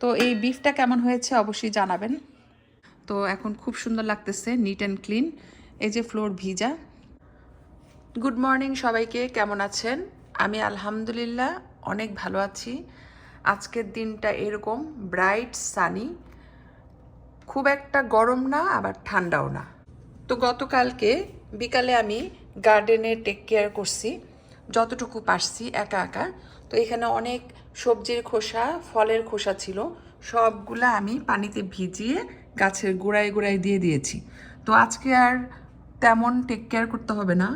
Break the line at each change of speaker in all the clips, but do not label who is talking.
তো এই বিফটা কেমন হয়েছে অবশ্যই জানাবেন। তো এখন খুব সুন্দর লাগতেছে, নিট অ্যান্ড ক্লিন। এই যে ফ্লোর ভিজা। গুড মর্নিং সবাইকে, কেমন আছেন? আমি আলহামদুলিল্লাহ অনেক ভালো আছি। আজকের দিনটা এরকম ব্রাইট সানি, খুব একটা গরম না আবার ঠান্ডাও না। তো গতকালকে বিকালে আমি গার্ডেনে টেক কেয়ার করছি যতটুকু পারছি একা একা। তো এখানে অনেক সবজির খোসা, ফলের খোসা ছিল, সবগুলা আমি পানিতে ভিজিয়ে গাছের গোড়ায় গোড়ায় দিয়ে দিয়েছি। তো আজকে আর তেমন টেক কেয়ার করতে হবে না,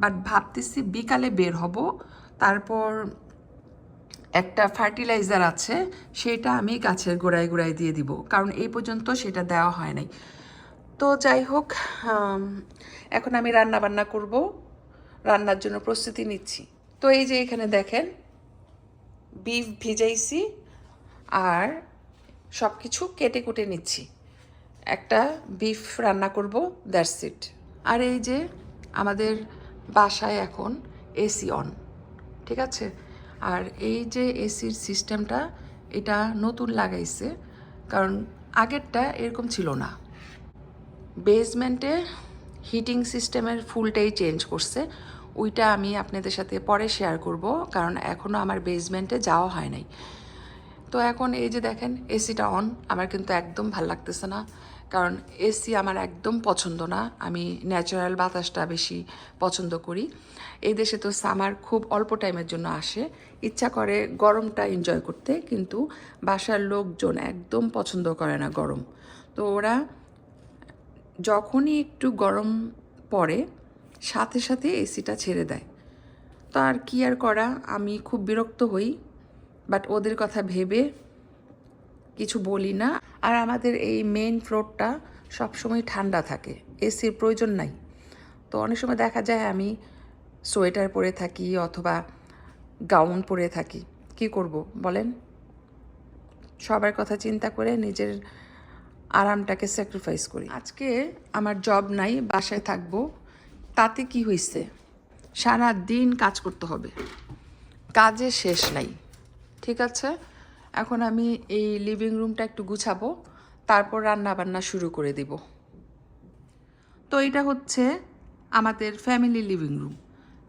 বাট ভাবতেছি বিকালে বের হব, তারপর একটা ফার্টিলাইজার আছে সেটা আমি গাছের গোড়ায় গোড়ায় দিয়ে দিব, কারণ এই পর্যন্ত সেটা দেওয়া হয় নাই। তো যাই হোক, এখন আমি রান্না বান্না করব, রান্নার জন্য প্রস্তুতি নিচ্ছি। তো এই যে এখানে দেখেন বিফ ভিজাইছি আর সব কিছু কেটে কুটে নিচ্ছি, একটা বিফ রান্না করব, দ্যাটস ইট। আর এই যে আমাদের বাসায় এখন এসি অন, ঠিক আছে? আর এই যে এসির সিস্টেমটা এটা নতুন লাগাইছে, কারণ আগেরটা এরকম ছিল না। বেসমেন্টে হিটিং সিস্টেমের ফুলটাই চেঞ্জ করছে, ওইটা আমি আপনাদের সাথে পরে শেয়ার করব, কারণ এখনও আমার বেসমেন্টে যাওয়া হয় নাই। তো এখন এই যে দেখেন এসিটা অন, আমার কিন্তু একদম ভাল লাগতেছে না, কারণ এসি আমার একদম পছন্দ না। আমি ন্যাচারাল বাতাসটা বেশি পছন্দ করি। এই দেশে তো সামার খুব অল্প টাইমের জন্য আসে, ইচ্ছা করে গরমটা এনজয় করতে, কিন্তু বাসার লোকজন একদম পছন্দ করে না গরম। তো ওরা যখনই একটু গরম পড়ে সাথে সাথে এসিটা ছেড়ে দেয়। তো আর কি আর করা, আমি খুব বিরক্ত হই, বাট ওদের কথা ভেবে কিছু বলি না। আর আমাদের এই মেইন ফ্লোরটা সবসময় ঠান্ডা থাকে, এসির প্রয়োজন নাই। তো অনেক সময় দেখা যায় আমি সোয়েটার পরে থাকি অথবা গাউন পরে থাকি, কি করব বলেন? সবার কথা চিন্তা করে নিজের আরামটাকে স্যাক্রিফাইস করি। আজকে আমার জব নাই, বাসায় থাকবো, তাতে কি হয়েছে? সারা দিন কাজ করতে হবে, কাজে শেষ নাই, ঠিক আছে? এখন আমি এই লিভিং রুমটা একটু গুছাবো, তারপর রান্না বান্না শুরু করে দিব। তো এটা হচ্ছে আমাদের ফ্যামিলি লিভিং রুম,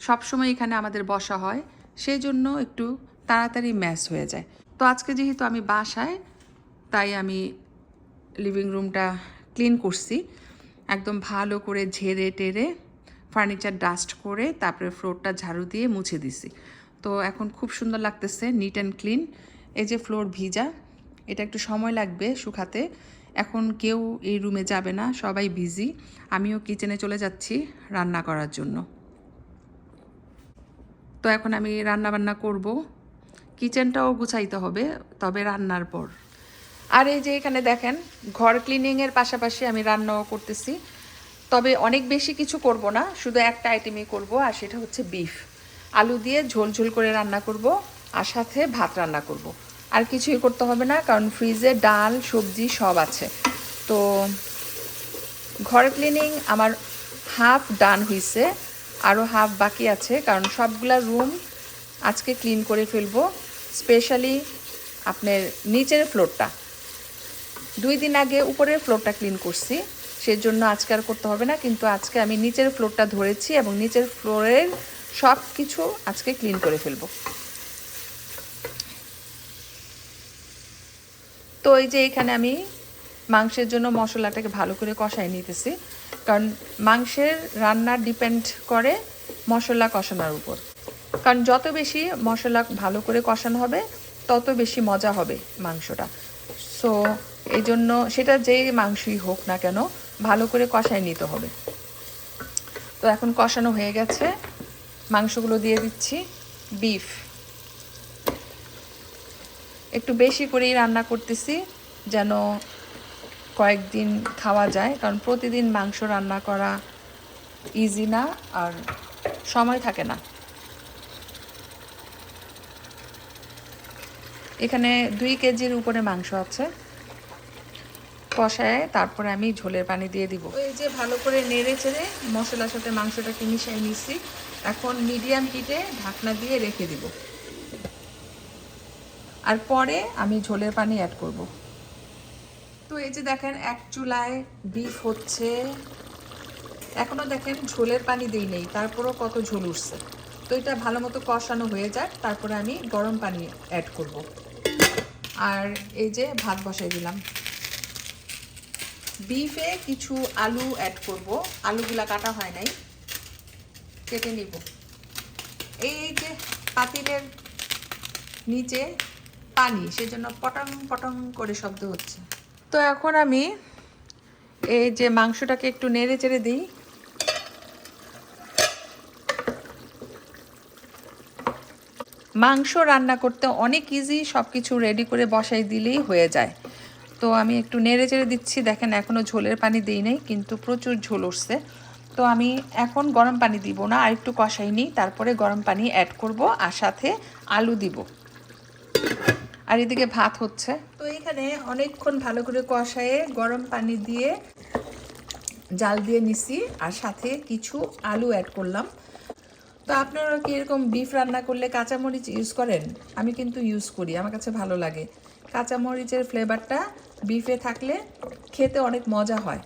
সবসময় এখানে আমাদের বসা হয়, সেই জন্য একটু তাড়াতাড়ি ম্যাচ হয়ে যায়। তো আজকে যেহেতু আমি বাসায়, তাই আমি লিভিং রুমটা ক্লিন করছি, একদম ভালো করে ঝেড়ে টেরে ফার্নিচার ডাস্ট করে তারপরে ফ্লোরটা ঝাড়ু দিয়ে মুছে দিছি। তো এখন খুব সুন্দর লাগতেছে, নিট অ্যান্ড ক্লিন। এই যে ফ্লোর ভিজা, এটা একটু সময় লাগবে শুকাতে। এখন কেউ এই রুমে যাবে না, সবাই বিজি। আমিও কিচেনে চলে যাচ্ছি রান্না করার জন্য। তো এখন আমি রান্না বান্না করব, কিচেনটাও গুছাইতে হবে, তবে রান্নার পর। আর এই যে এখানে দেখেন ঘর ক্লিনিংয়ের পাশাপাশি আমি রান্নাও করতেছি, তবে অনেক বেশি কিছু করব না, শুধু একটা আইটেমই করব, আর সেটা হচ্ছে বিফ। আলু দিয়ে ঝোল ঝোল করে রান্না করব, আর সাথে ভাত রান্না করব। আর কিছুই করতে হবে না, কারণ ফ্রিজে ডাল সবজি সব আছে। তো ঘর ক্লিনিং আমার হাফ ডান হয়েছে, আরও হাফ বাকি আছে, কারণ সবগুলা রুম আজকে ক্লিন করে ফেলবো। স্পেশালি আপনার নিচের ফ্লোরটা, 2 দিন আগে উপরের ফ্লোরটা ক্লিন করছি, সেজন্য আজকে আর করতে হবে না, কিন্তু আজকে আমি নিচের ফ্লোরটা ধরেছি এবং নিচের ফ্লোরের সব কিছু আজকে ক্লিন করে ফেলবো। তো এই যে এখানে আমি মাংসের জন্য মশলাটাকে ভালো করে কষাই নিতেছি, কারণ মাংসের রান্না ডিপেন্ড করে মশলা কষানোর উপর, কারণ যত বেশি মশলা ভালো করে কষানো হবে তত বেশি মজা হবে মাংসটা। সো এই জন্য সেটা যে মাংসই হোক না কেন ভালো করে কষাই নিতে হবে। তো এখন কষানো হয়ে গেছে, মাংসগুলো দিয়ে দিচ্ছি। বিফ একটু বেশি করেই রান্না করতেছি যেন কয়েকদিন খাওয়া যায়, কারণ প্রতিদিন মাংস রান্না করা ইজি না আর সময় থাকে না। এখানে 2 কেজির উপরে মাংস আছে, কষায় তারপরে আমি ঝোলের পানি দিয়ে দিব। এই যে ভালো করে নেড়ে চেড়ে মশলার সাথে মাংসটাকে মিশিয়ে নিচ্ছি, এখন মিডিয়াম হিটে ঢাকনা দিয়ে রেখে দিব। আর পরে আমি ঝোলের পানি অ্যাড করব। তো এই যে দেখেন এক চুলায় বিফ হচ্ছে, এখনও দেখেন ঝোলের পানি দিই নেই, তারপরও কত ঝোল উঠছে। তো এটা ভালো মতো কষানো হয়ে যাক, তারপরে আমি গরম পানি অ্যাড করব। আর এই যে ভাত বসাই দিলাম। বিফে কিছু আলু অ্যাড করব, আলুগুলা কাটা হয় নাই, কেটে নিব। এই যে পাতিলের নিচে পানি, সেজন্য পটং পটং করে শব্দ হচ্ছে। তো এখন আমি এই যে মাংসটাকে একটু নেড়ে চেড়ে দিই। মাংস রান্না করতে অনেক ইজি, সব কিছু রেডি করে বসাই দিলেই হয়ে যায়। তো আমি একটু নেড়ে চেড়ে দিচ্ছি। দেখেন এখনও ঝোলের পানি দিই নাই, কিন্তু প্রচুর ঝোল উঠছে। তো আমি এখন গরম পানি দিব না, আর একটু কষাই নিই, তারপরে গরম পানি অ্যাড করব, আর সাথে আলু দিব। আর এদিকে ভাত হচ্ছে। তো এখানে অনেকক্ষণ ভালো করে কষায়ে গরম পানি দিয়ে জাল দিয়ে নিছি, আর সাথে কিছু আলু অ্যাড করলাম। তো আপনারা কি এরকম বিফ রান্না করলে কাঁচামরিচ ইউজ করেন? আমি কিন্তু ইউজ করি, আমার কাছে ভালো লাগে। কাঁচামরিচের ফ্লেভারটা বিফে থাকলে খেতে অনেক মজা হয়।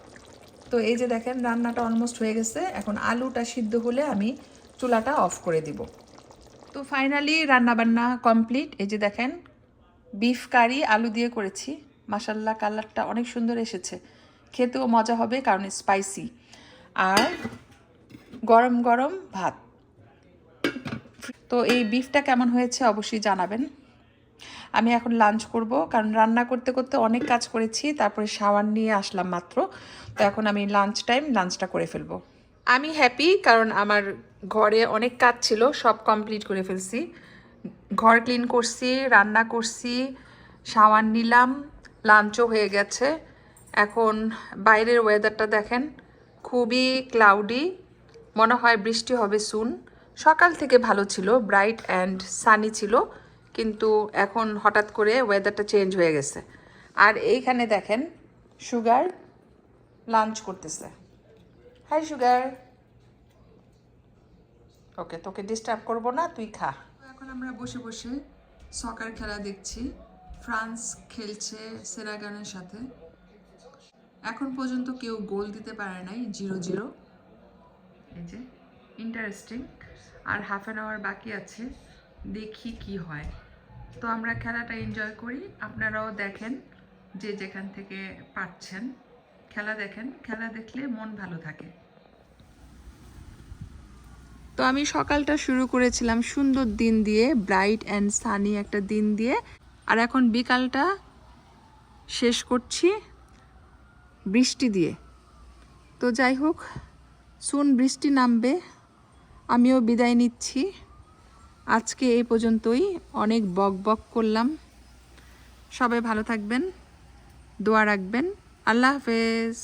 তো এই যে দেখেন রান্নাটা অলমোস্ট হয়ে গেছে, এখন আলুটা সিদ্ধ হলে আমি চুলাটা অফ করে দিব। তো ফাইনালি রান্নাবান্না কমপ্লিট। এই যে দেখেন বিফ কারি আলু দিয়ে করেছি, মাশাল্লাহ কালারটা অনেক সুন্দর এসেছে, খেতেও মজা হবে কারণ স্পাইসি। আর গরম গরম ভাত। তো এই বিফটা কেমন হয়েছে অবশ্যই জানাবেন। আমি এখন লাঞ্চ করব, কারণ রান্না করতে করতে অনেক কাজ করেছি, তারপরে শাওয়ার নিয়ে আসলাম মাত্র। তো এখন আমি লাঞ্চটা করে ফেলবো। আমি হ্যাপি, কারণ আমার ঘরে অনেক কাজ ছিল, সব কমপ্লিট করে ফেলছি। ঘর ক্লিন করছি, রান্না করছি, শাওয়ার নিলাম, লাঞ্চও হয়ে গেছে। এখন বাইরের ওয়েদারটা দেখেন, খুবই ক্লাউডি, মনে হয় বৃষ্টি হবে সুন। সকাল থেকে ভালো ছিল, ব্রাইট অ্যান্ড সানি ছিল, কিন্তু এখন হঠাৎ করে ওয়েদারটা চেঞ্জ হয়ে গেছে। আর এইখানে দেখেন সুগার লাঞ্চ করতেছে। High sugar. ওকে, তোকে ডিস্টার্ব করবো না, তুই খা। এখন আমরা বসে বসে সকার খেলা দেখছি। ফ্রান্স খেলছে সেরাগানের সাথে। এখন পর্যন্ত কেউ গোল দিতে পারে নাই, 0-0। এই যে ইন্টারেস্টিং। আর হাফ অ্যান আওয়ার বাকি আছে, দেখি কি হয়। তো আমরা খেলাটা এনজয় করি, আপনারাও দেখেন, যে যেখান থেকে পাচ্ছেন খেলা দেখেন। খেলা দেখলে মন ভালো থাকে। তো আমি সকালটা শুরু করেছিলাম সুন্দর দিন দিয়ে, ব্রাইট অ্যান্ড সানি একটা দিন দিয়ে, আর এখন বিকালটা শেষ করছি বৃষ্টি দিয়ে। তো যাই হোক, সুন বৃষ্টি নামবে, আমিও বিদায় নিচ্ছি। আজকে এই পর্যন্তই, অনেক বক বক করলাম। সবাই ভালো থাকবেন, দোয়া রাখবেন। আল্লাহ হাফেজ।